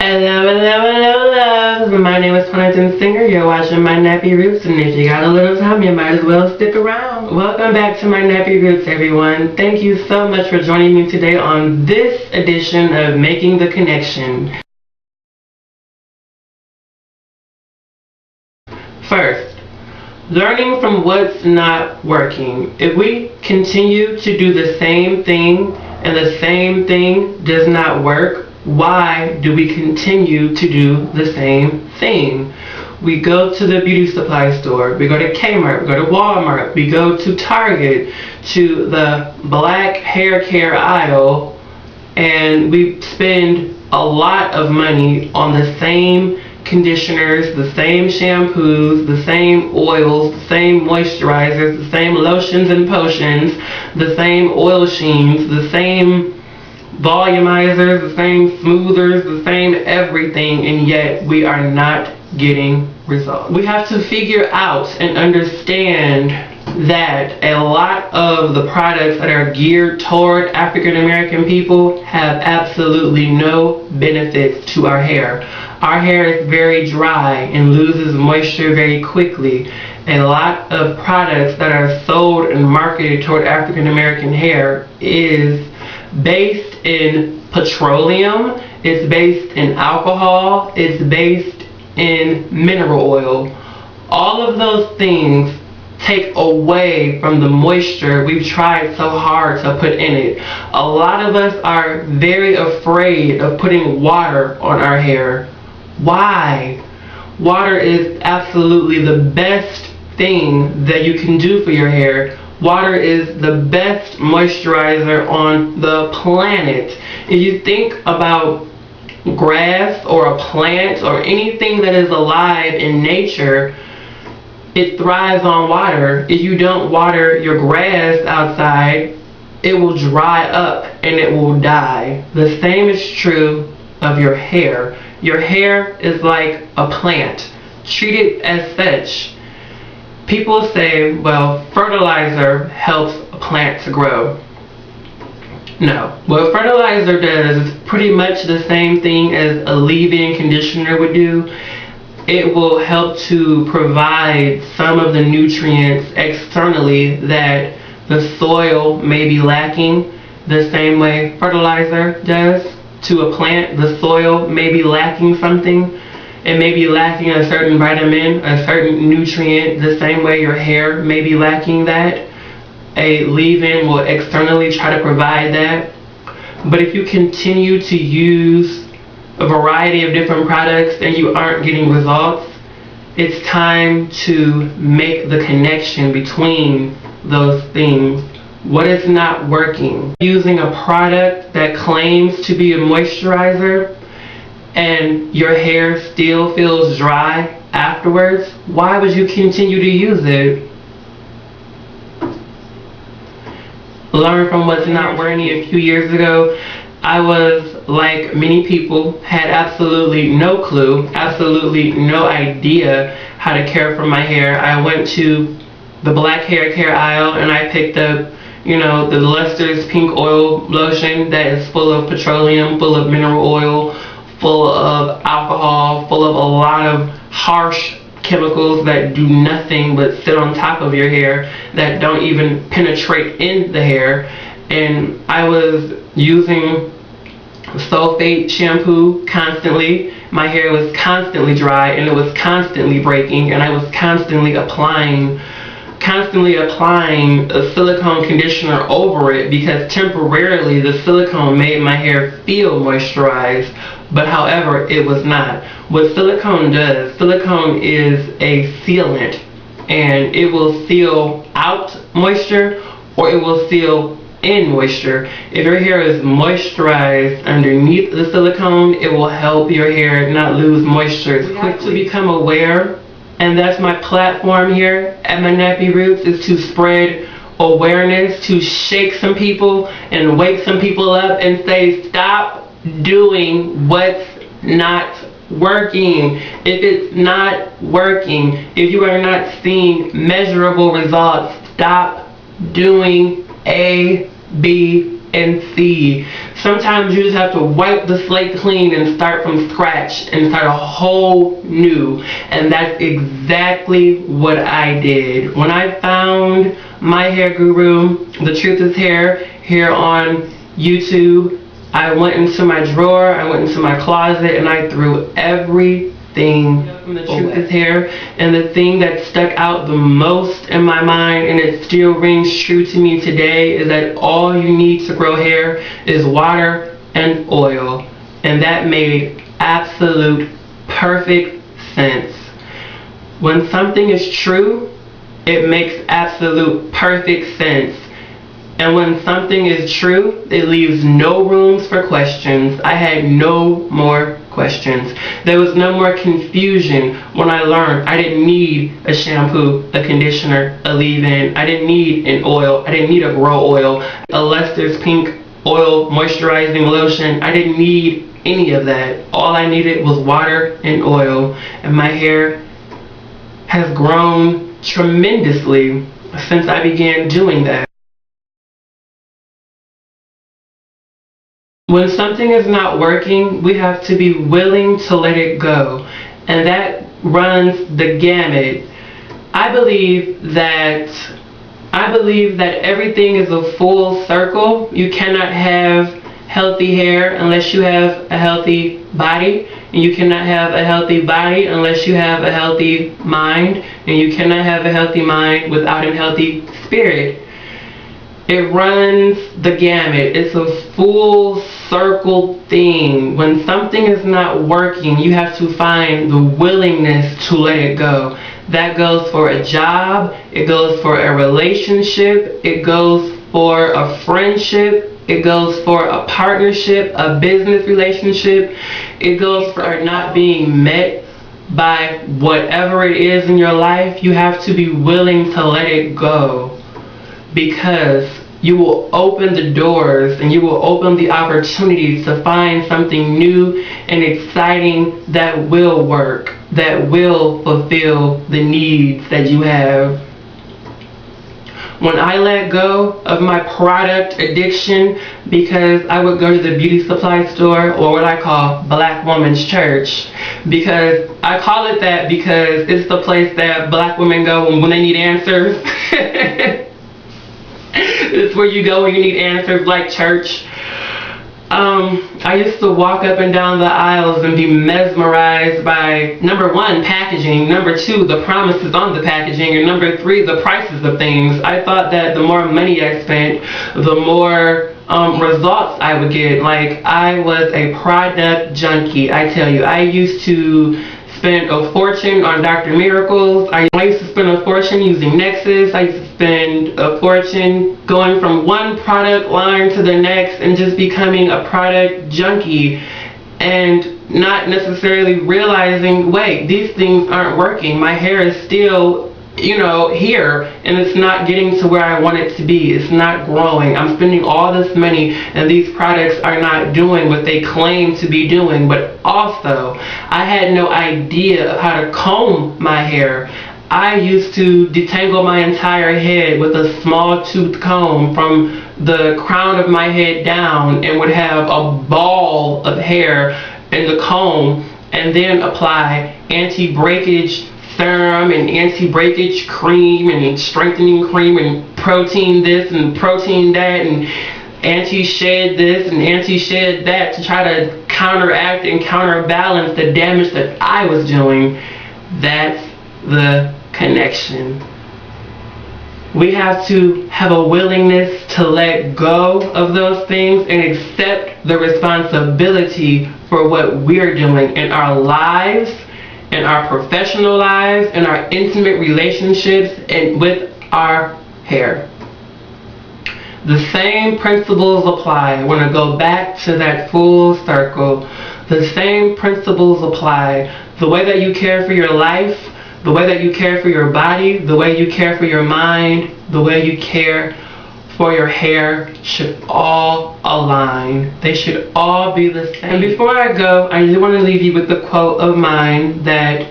Hello, hello, hello, love. My name is Tonington Singer. You're watching My Nappy Roots, and if you got a little time, you might as well stick around. Welcome back to My Nappy Roots, everyone. Thank you so much for joining me today on this edition of Making the Connection. First, learning from what's not working. If we continue to do the same thing and the same thing does not work, why do we continue to do the same thing? We go to the beauty supply store, we go to Kmart, we go to Walmart, we go to Target, to the black hair care aisle, and we spend a lot of money on the same conditioners, the same shampoos, the same oils, the same moisturizers, the same lotions and potions, the same oil sheens, the same volumizers, the same smoothers, the same everything, and yet we are not getting results. We have to figure out and understand that a lot of the products that are geared toward African American people have absolutely no benefits to our hair. Our hair is very dry and loses moisture very quickly. A lot of products that are sold and marketed toward African American hair is based in petroleum, it's based in alcohol, it's based in mineral oil. All of those things take away from the moisture we've tried so hard to put in it. A lot of us are very afraid of putting water on our hair. Why? Water is absolutely the best thing that you can do for your hair. Water is the best moisturizer on the planet. If you think about grass or a plant or anything that is alive in nature, it thrives on water. If you don't water your grass outside, it will dry up and it will die. The same is true of your hair. Your hair is like a plant. Treat it as such. People say, well, fertilizer helps a plant to grow. No. What fertilizer does is pretty much the same thing as a leave-in conditioner would do. It will help to provide some of the nutrients externally that the soil may be lacking, the same way fertilizer does to a plant. The soil may be lacking something. It may be lacking a certain vitamin, a certain nutrient, the same way your hair may be lacking that. A leave-in will externally try to provide that. But if you continue to use a variety of different products and you aren't getting results, it's time to make the connection between those things. What is not working? Using a product that claims to be a moisturizer and your hair still feels dry afterwards, why would you continue to use it? Learn from what's not working. A few years ago, I was, like many people, had absolutely no clue, absolutely no idea how to care for my hair. I went to the black hair care aisle and I picked up, the Luster's pink oil lotion that is full of petroleum, full of mineral oil, full of alcohol, full of a lot of harsh chemicals that do nothing but sit on top of your hair, that don't even penetrate in the hair. And I was using sulfate shampoo constantly. My hair was constantly dry and it was constantly breaking, and I was constantly applying a silicone conditioner over it because temporarily the silicone made my hair feel moisturized, but however it was not. What silicone does, silicone is a sealant, and it will seal out moisture or it will seal in moisture. If your hair is moisturized underneath the silicone, it will help your hair not lose moisture as quickly. To become aware, and that's my platform here at My Nappy Roots, is to spread awareness, to shake some people and wake some people up and say, stop doing what's not working. If it's not working, if you are not seeing measurable results, stop doing A, B, and C. Sometimes you just have to wipe the slate clean and start from scratch and start a whole new. And that's exactly what I did. When I found my hair guru, The Truth is Hair, here on YouTube, I went into my drawer, I went into my closet, and I threw everything from The Truth is Hair. And the thing that stuck out the most in my mind, and it still rings true to me today, is that all you need to grow hair is water and oil. And that made absolute perfect sense. When something is true, it makes absolute perfect sense. And when something is true, it leaves no rooms for questions. I had no more questions. There was no more confusion when I learned I didn't need a shampoo, a conditioner, a leave-in. I didn't need an oil. I didn't need a grow oil, a Lester's Pink oil moisturizing lotion. I didn't need any of that. All I needed was water and oil. And my hair has grown tremendously since I began doing that. When something is not working, we have to be willing to let it go. And that runs the gamut. I believe that everything is a full circle. You cannot have healthy hair unless you have a healthy body. And you cannot have a healthy body unless you have a healthy mind. And you cannot have a healthy mind without a healthy spirit. It runs the gamut. It's a full circle thing. When something is not working, you have to find the willingness to let it go. That goes for a job, it goes for a relationship, it goes for a friendship, it goes for a partnership, a business relationship, it goes for not being met by whatever it is in your life. You have to be willing to let it go, because you will open the doors and you will open the opportunities to find something new and exciting that will work, that will fulfill the needs that you have. When I let go of my product addiction, because I would go to the beauty supply store, or what I call Black Woman's Church, because I call it that because it's the place that Black women go when they need answers. It's where you go when you need answers, like church. I used to walk up and down the aisles and be mesmerized by, number one, packaging, number two, the promises on the packaging, and number three, the prices of things. I thought that the more money I spent, the more results I would get. Like, I was a product junkie. I tell you, I used to spend a fortune on Dr. Miracles. I used to spend a fortune using Nexus. I used to spend a fortune going from one product line to the next and just becoming a product junkie and not necessarily realizing, wait, these things aren't working. My hair is still, here, and it's not getting to where I want it to be. It's not growing. I'm spending all this money and these products are not doing what they claim to be doing. But also, I had no idea of how to comb my hair. I used to detangle my entire head with a small tooth comb from the crown of my head down, and would have a ball of hair in the comb, and then apply anti-breakage serum and anti-breakage cream and strengthening cream and protein this and protein that and anti-shed this and anti-shed that to try to counteract and counterbalance the damage that I was doing. That's the connection. We have to have a willingness to let go of those things and accept the responsibility for what we're doing in our lives, in our professional lives, in our intimate relationships, and with our hair. The same principles apply. I want to go back to that full circle. The same principles apply. The way that you care for your life, the way that you care for your body, the way you care for your mind, the way you care for your hair should all align. They should all be the same. And before I go, I just want to leave you with the quote of mine that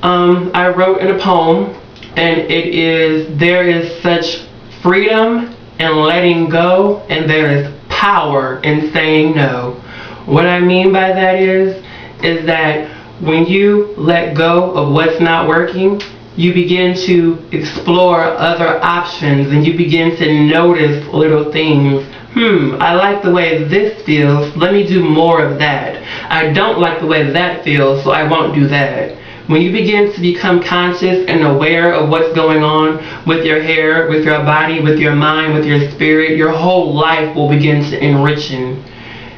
I wrote in a poem, and it is, "There is such freedom in letting go, and there is power in saying no. What I mean by that is that when you let go of what's not working, you begin to explore other options and you begin to notice little things. I like the way this feels, let me do more of that. I don't like the way that feels, so I won't do that. When you begin to become conscious and aware of what's going on with your hair, with your body, with your mind, with your spirit, your whole life will begin to enrichen.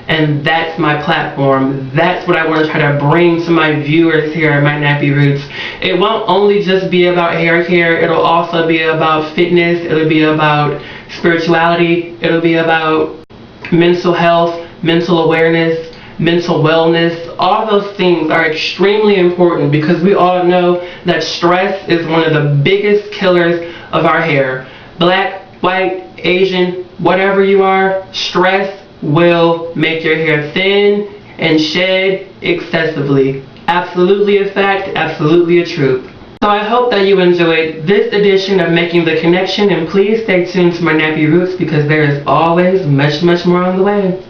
And that's my platform. That's what I want to try to bring to my viewers here at My Nappy Roots. It won't only just be about hair care. It'll also be about fitness. It'll be about spirituality. It'll be about mental health, mental awareness, mental wellness. All those things are extremely important because we all know that stress is one of the biggest killers of our hair. Black, white, Asian, whatever you are, stress will make your hair thin and shed excessively. Absolutely a fact, absolutely a truth. So I hope that you enjoyed this edition of Making the Connection, and please stay tuned to My Nappy Roots because there is always much, much more on the way.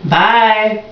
Bye!